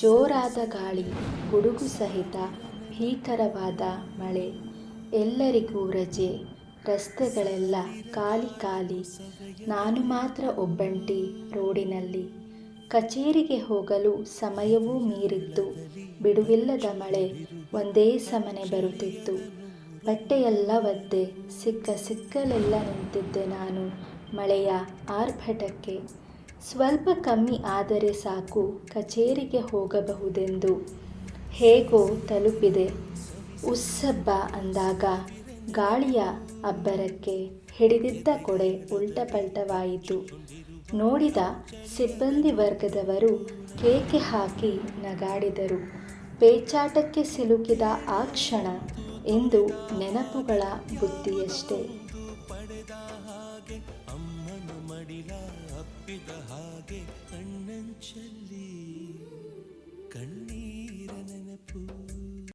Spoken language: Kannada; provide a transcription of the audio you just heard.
ಜೋರಾದ ಗಾಳಿ, ಗುಡುಗು ಸಹಿತ ಭೀಕರವಾದ ಮಳೆ. ಎಲ್ಲರಿಗೂ ರಜೆ, ರಸ್ತೆಗಳೆಲ್ಲ ಖಾಲಿ ಖಾಲಿ. ನಾನು ಮಾತ್ರ ಒಬ್ಬಂಟಿ ರೋಡಿನಲ್ಲಿ. ಕಚೇರಿಗೆ ಹೋಗಲು ಸಮಯವೂ ಮೀರಿತ್ತು. ಬಿಡುವಿಲ್ಲದ ಮಳೆ ಒಂದೇ ಸಮನೆ ಬರುತ್ತಿತ್ತು. ಬಟ್ಟೆಯೆಲ್ಲ ಒದ್ದೆ. ಸಿಕ್ಕಲೆಲ್ಲ ನಿಂತಿದ್ದೆ ನಾನು ಮಳೆಯ ಆರ್ಭಟಕ್ಕೆ. ಸ್ವಲ್ಪ ಕಮ್ಮಿ ಆದರೆ ಸಾಕು ಕಚೇರಿಗೆ ಹೋಗಬಹುದೆಂದು. ಹೇಗೋ ತಲುಪಿದೆ. ಉಸ್ಸಬ್ಬ ಅಂದಾಗ ಗಾಳಿಯ ಅಬ್ಬರಕ್ಕೆ ಹಿಡಿದಿದ್ದ ಕೊಡೆ ಉಲ್ಟಪಲ್ಟವಾಯಿತು. ನೋಡಿದ ಸಿಬ್ಬಂದಿ ವರ್ಗದವರು ಕೇಕೆ ಹಾಕಿ ನಗಾಡಿದರು. ಪೇಚಾಟಕ್ಕೆ ಸಿಲುಕಿದ ಆ ಕ್ಷಣ ಇಂದು ನೆನಪುಗಳ ಬುತ್ತಿಯಷ್ಟೇ. ಪಡೆದ ಹಾಗೆ ಅಮ್ಮನ ಮಡಿಲ ಅಪ್ಪಿದ ಹಾಗೆ ಕಣ್ಣಂಚಲ್ಲಿ ಕಣ್ಣ